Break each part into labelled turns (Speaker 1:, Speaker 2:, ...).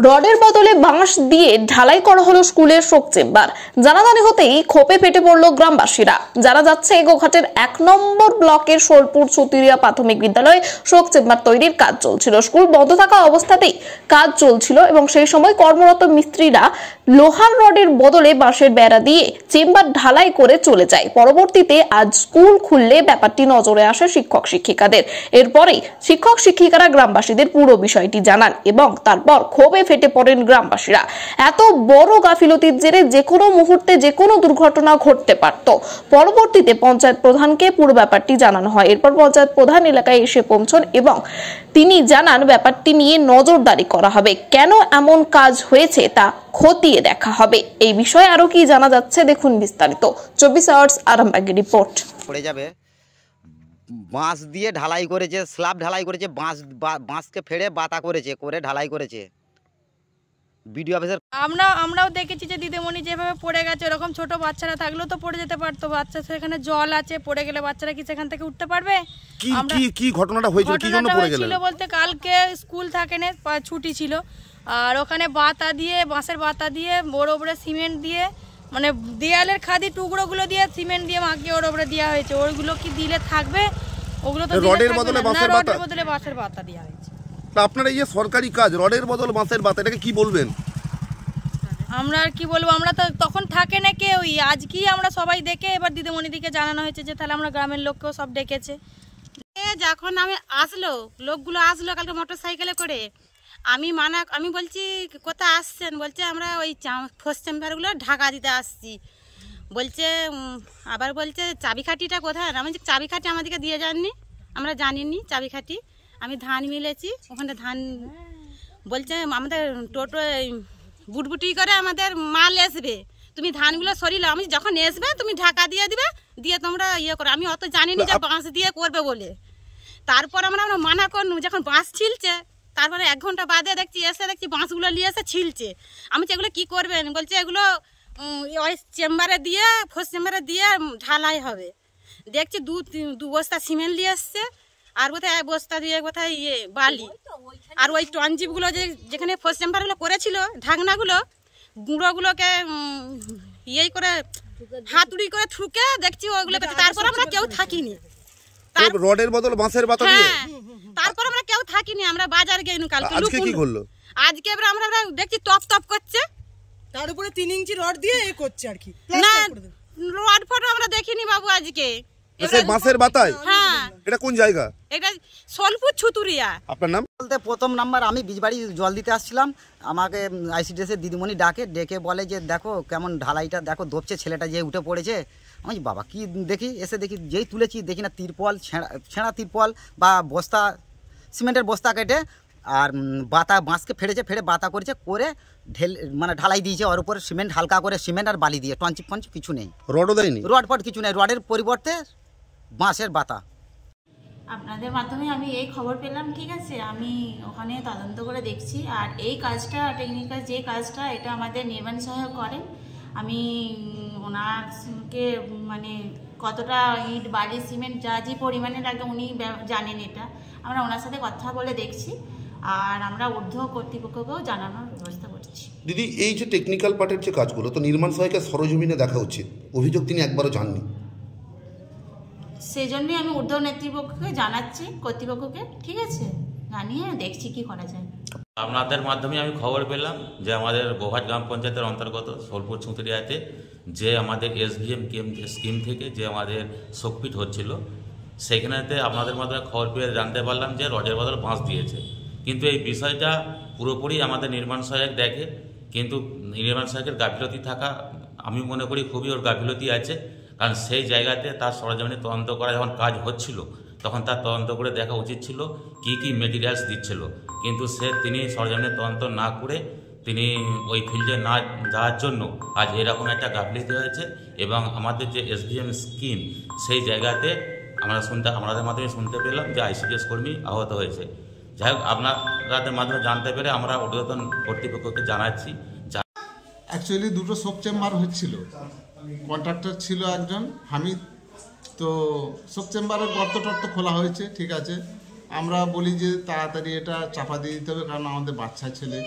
Speaker 1: রডের বদলে বাঁশ দিয়ে ঢালাই করা হলো স্কুলের শোক চেম্বার। জানাজানি হতেই ক্ষোভে ফেটে পড়ল গ্রামবাসীরা। জানা যাচ্ছে গোঘাটের 1 নম্বর ব্লকের সোলপুর চুতিরিয়া প্রাথমিক বিদ্যালয়ে শোক চেম্বার তৈরির কাজ চলছিল। স্কুল বন্ধ থাকা অবস্থাতেই কাজ চলছিল এবং সেই সময় কর্মরত মিস্ত্রিরা লোহার রডের বদলে বাঁশের বেড়া দিয়ে চেম্বার ঢালাই করে চলে যায়। পরবর্তীতে আজ স্কুল খুললে ব্যাপারটি নজরে আসে শিক্ষক শিক্ষিকাদের। এরপরেই শিক্ষক শিক্ষিকারা গ্রামবাসীদের পুরো বিষয়টি জানান এবং তারপর ক্ষোভে ফেটে পড়েন গ্রামবাসীরা। এত বড় গাফিলতির জেরে যে কোনো মুহূর্তে যে কোনো দুর্ঘটনা ঘটতে পারত। পরবর্তীতে পঞ্চায়েত প্রধানকে পুরো ব্যাপারটি জানানো হয়। এরপর পঞ্চায়েত প্রধান এলাকায় এসে পৌঁছন এবং তিনি জানান ব্যাপারটি নিয়ে নজরদারি করা হবে, কেন এমন কাজ হয়েছে তা খতিয়ে দেখা হবে। এই বিষয়ে আরো কি জানা যাচ্ছে দেখুন বিস্তারিত। 24 আওয়ার্স আরামবাগের রিপোর্ট।
Speaker 2: পড়ে যাবে, বাঁশ দিয়ে ঢালাই করেছে, স্ল্যাব ঢালাই করেছে, বাঁশকে ফেড়ে বাতা করেছে, করে ঢালাই করেছে। বিডিও অফিসার
Speaker 3: আমরাও দেখেছি যে দিদিমণি যেভাবে পড়ে গেছে, এরকম ছোট বাচ্চারা থাকলেও তো পড়ে যেতে পারতো। বাচ্চা সেখানে জল আছে, পড়ে গেলে বাচ্চারা কি সেখান থেকে উঠতে পারবে?
Speaker 4: কি ঘটনাটা হয়েছিল, কি জন্য পড়ে গেল?
Speaker 3: বলতে কালকে স্কুল থাকে না, ছুটি ছিল, আর ওখানে বাতা দিয়ে, বাঁশের বাতা দিয়ে, ওর উপরে সিমেন্ট দিয়ে, মানে দেয়ালের খাদি টুকরোগুলো দিয়ে সিমেন্ট দিয়ে মাখিয়ে ওর উপরে দেওয়া হয়েছে। ওইগুলো কি দিলে থাকবে? ওগুলো তো
Speaker 4: রডের বদলে বাঁশের বাতা,
Speaker 3: রডের বদলে বাঁশের বাতা দেওয়া হয়েছে।
Speaker 4: আপনার এই যে সরকারি কাজ, রডের বদল বাঁশের বাতা, এটাকে কি বলবেন?
Speaker 3: আমরা আর কি বলবো, আমরা তো তখন থাকে না কেউ। আজকেই আমরা সবাই দেখে এবার দিদিমণিদিকে জানানো হয়েছে যে তাহলে আমরা গ্রামের লোককেও সব ডেকেছে।
Speaker 5: যখন লোকগুলো আসলো কালকে মোটর সাইকেলে করে, আমি বলছি কোথায় আসছেন? বলছে আমরা ওই ফার্স্ট চেম্বারগুলো ঢাকা দিতে আসছি। বলছে আবার বলছে চাবিকাঠিটা কোথায়? আমি বলছি চাবিকাঠি আমাদেরকে দিয়ে যাননি, আমরা জানিনি চাবিকাঠি। আমি ধান মিলেছি, ওখানে ধান বলছে আমাদের টোটো বুটবুটি করে আমাদের মাল আসবে, তুমি ধানগুলো সরিয়ে আমি যখন আসবে তুমি ঢাকা দিয়ে দিবে, দিয়ে তোমরা ইয়ে করো। আমি অত জানিনি যে বাঁশ দিয়ে করবে বলে। তারপর আমরা মানা করলু, যখন বাঁশ ছিলছে তারপরে 1 ঘন্টা বাদে দেখছি বাঁশগুলো নিয়ে এসে ছিলছে। আমি বলছি এগুলো কী করবেন? বলছে এগুলো ওই চেম্বারে দিয়ে, ফার্স্ট চেম্বারে দিয়ে ঢালাই হবে। দেখছি দু বস্তা সিমেন্ট নিয়ে এসছে, আর কোথায় 1 বস্তা দিয়ে কোথায় বালি, আর ওই টনজিপগুলো যেখানে ফার্স্ট চেম্বারগুলো করেছিল ঢাকনাগুলো, গুঁড়োগুলোকে করে হাতুড়ি করে ঠুকে দেখছি ওইগুলো। তারপর আমরা কেউ থাকিনি,
Speaker 4: রডের বদল বাঁশের বাতা দিয়ে।
Speaker 5: তারপর আমরা কেউ থাকিনি, আমরা বাজার গেইনু কালকে।
Speaker 4: আজকে কি করলো?
Speaker 5: আজকে এবার আমরা দেখছি টপ টপ করছে,
Speaker 6: তার উপরে 3 ইঞ্চি রড দিয়ে করছে আর কি।
Speaker 5: না রড ফটো আমরা দেখিনি বাবু আজকে।
Speaker 4: বাঁশের বাতায়?
Speaker 5: হ্যাঁ।
Speaker 4: এটা কোন জায়গা?
Speaker 5: এটা সোলপুর চুতুরিয়া।
Speaker 4: আপনার নাম?
Speaker 2: বলতে প্রথম নাম্বার আমি বীজবাড়ি জল দিতে আসছিলাম, আমাকে আইসিডিএসের দিদিমণি ডেকে বলে যে দেখো কেমন ঢালাইটা দেখো, দোপছে ছেলেটা যে উঠে পড়েছে। আমি বাবা কি দেখি, এসে দেখি যেই তুলেছি দেখি না তিরপল, ছেঁড়া তিরপল বা বস্তা, সিমেন্টের বস্তা কেটে আর বাঁশকে ফেড়ে বাতা করেছে, করে ঢালাই দিয়েছে। ওর উপরে সিমেন্ট, হালকা করে সিমেন্ট আর বালি দিয়ে, টঞ্চিপ কিছু নেই,
Speaker 4: রডও দেয়নি,
Speaker 2: রড কিছু নেই, রডের পরিবর্তে বাঁশের বাতা।
Speaker 7: আপনাদের মাধ্যমে আমি এই খবর পেলাম, ঠিক আছে। আমি ওখানে তদন্ত করে দেখছি। আর এই কাজটা, টেকনিক্যাল যে কাজটা, এটা আমাদের নির্মাণ সহায়ক করেন। আমি ওনাকে মানে কতটা ইট, বালি, সিমেন্ট যা যে পরিমাণে লাগে উনি জানেন এটা। আমরা ওনার সাথে কথা বলে দেখছি, আর আমরা ঊর্ধ্ব কর্তৃপক্ষকেও জানানোর ব্যবস্থা করছি।
Speaker 4: দিদি, এই যে টেকনিক্যাল পার্টের যে কাজগুলো, তো নির্মাণ সহায়কের সরজমিনে দেখা উচিত, অভিযোগ তিনি একবারও জাননি।
Speaker 7: সেই জন্যই আমি ঊর্ধ্ব নেতৃপক্ষকে জানাচ্ছি, কর্তৃপক্ষকে, ঠিক আছে, জানিয়ে দেখছি কি করা যায়।
Speaker 8: আপনাদের মাধ্যমে আমি খবর পেলাম যে আমাদের গোঘাট গ্রাম পঞ্চায়েতের অন্তর্গত সোলপুর চুঁতুরিয়াতে যে আমাদের SVM স্কিম থেকে যে আমাদের শোকপিট হচ্ছিল, সেখানেতে আপনাদের মাধ্যমে খবর পেয়ে জানতে পারলাম যে রডের বদল বাঁশ দিয়েছে। কিন্তু এই বিষয়টা পুরোপুরি আমাদের নির্মাণ সহায়ক দেখে, কিন্তু নির্মাণ সহায়কের গাফিলতি থাকা আমি মনে করি খুবই ওর গাফিলতি আছে। কারণ সেই জায়গাতে তার সরজমিনে তদন্ত করা যখন কাজ হচ্ছিল, তখন তার তদন্ত করে দেখা উচিত ছিল কি মেটেরিয়ালস দিচ্ছিল। কিন্তু তিনি সরজমিনে তদন্ত না করে তিনি ওই ফিল্ডে না যাওয়ার জন্য আজ এরকম একটা গাফিলতি হয়েছে। এবং আমাদের যে SVM স্কিম, সেই জায়গাতে আমাদের মাধ্যমে শুনতে পেলাম যে ICDS কর্মী আহত হয়েছে। যাই হোক, আপনাদের মাধ্যমে জানতে পেরে আমরা ঊর্ধ্বতন কর্তৃপক্ষকে জানাচ্ছি।
Speaker 9: অ্যাকচুয়ালি 2টো শোক চেম্বার হচ্ছিল, কন্ট্রাক্টর ছিল একজন হামিদ, তো শোক চেম্বারের গর্ত খোলা হয়েছে, ঠিক আছে। আমরা বলি যে তাড়াতাড়ি এটা চাপা দিয়ে দিতে হবে, কারণ আমাদের বাচ্চা ছেলে,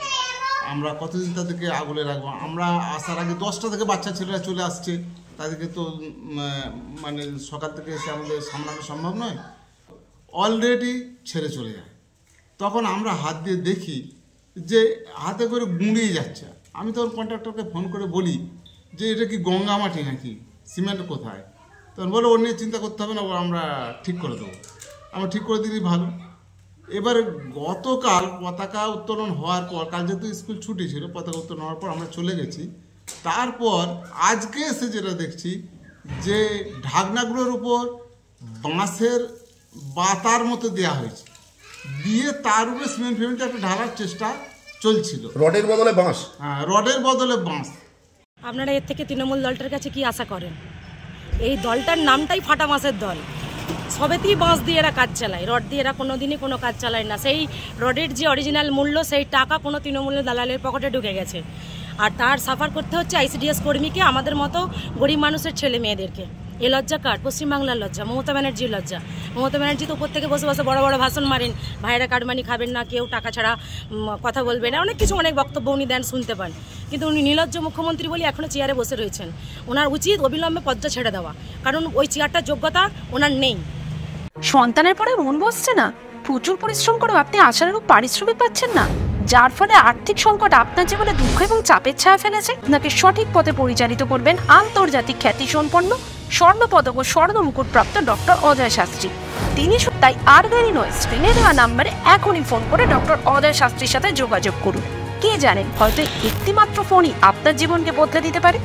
Speaker 9: আমরা কতদিন তাদেরকে আগলে রাখবো? আমরা আসার আগে 10টা থেকে বাচ্চা ছেলেরা চলে আসছে, তাদেরকে তো মানে সকাল থেকে এসে আমাদের সামলানো সম্ভব নয়। অলরেডি ছেড়ে চলে যায়, তখন আমরা হাত দিয়ে দেখি যে হাতে করে গুঁড়িয়ে যাচ্ছে। আমি তখন কন্ট্রাক্টরকে ফোন করে বলি যে এটা কি গঙ্গা মাটি নাকি, সিমেন্ট কোথায়? তখন বলো ওর নিয়ে চিন্তা করতে হবে না, ও আমরা ঠিক করে দেবো। আমরা ঠিক করে দিলেই ভালো। এবারে গতকাল পতাকা উত্তোলন হওয়ার পর, কাল যেহেতু স্কুল ছুটি ছিল, পতাকা উত্তোলন হওয়ার পর আমরা চলে গেছি। তারপর আজকে এসে যেটা দেখছি যে ঢাকনাগুলোর উপর বাঁশের বাতার মতো দেওয়া হয়েছে, দিয়ে তার উপরে সিমেন্ট ফিমেন্ট একটা ঢালার চেষ্টা চলছিল।
Speaker 4: রডের বদলে বাঁশ?
Speaker 9: হ্যাঁ, রডের বদলে বাঁশ।
Speaker 3: আপনারা এর থেকে তৃণমূল দলটার কাছে কি আশা করেন? এই দলটার নামটাই ফাটা বাঁশের দল। সবেতেই বাঁশ দিয়ে এরা কাজ চালায়, রড দিয়ে এরা কোনো দিনই কোনো কাজ চালায় না। সেই রডের যে অরিজিনাল মূল্য, সেই টাকা কোনো তৃণমূলের দালালের পকেটে ঢুকে গেছে। আর তার সাফার করতে হচ্ছে আইসিডিএস কর্মীকে, আমাদের মতো গরিব মানুষের ছেলে মেয়েদেরকে। এ লজ্জা কার? পশ্চিমবাংলার লজ্জা, মমতা ব্যানার্জির লজ্জা। মমতা ব্যানার্জি তো উপর থেকে বসে বসে বড় বড় ভাষণ মারেন, ভাইয়েরা কাটমানি খাবেন না, কেউ টাকা ছাড়া কথা বলবে না, অনেক কিছু অনেক বক্তব্য উনি দেন, শুনতে পান। কিন্তু উনি নির্লজ্জ মুখ্যমন্ত্রী বলে এখনও চেয়ারে বসে রয়েছেন। ওনার উচিত অবিলম্বে পদটা ছেড়ে দেওয়া, কারণ ওই চেয়ারটার যোগ্যতা ওনার নেই।
Speaker 10: সন্তানের পরে মন বসছে না, প্রচুর পরিশ্রম করেও আপনি আশানুরূপ পারিশ্রমিক পাচ্ছেন না, যার ফলে আর্থিক সংকট আপনার জীবনে দুঃখ এবং চাপের ছায়া ফেলেছে। আপনাকে সঠিক পথে পরিচালিত করবেন আন্তর্জাতিক খ্যাতিসম্পন্ন স্বর্ণপদক ও স্বর্ণ মুকুটপ্রাপ্ত ডক্টর অজয় শাস্ত্রী। তিনি তাই আর দেরি নয়, স্ক্রিনে দেওয়া নাম্বারে এখনই ফোন করে ডক্টর অজয় শাস্ত্রীর সাথে যোগাযোগ করুন। কে জানেন, হয়তো একটি মাত্র ফোনই আপনার জীবনকে বদলে দিতে পারে।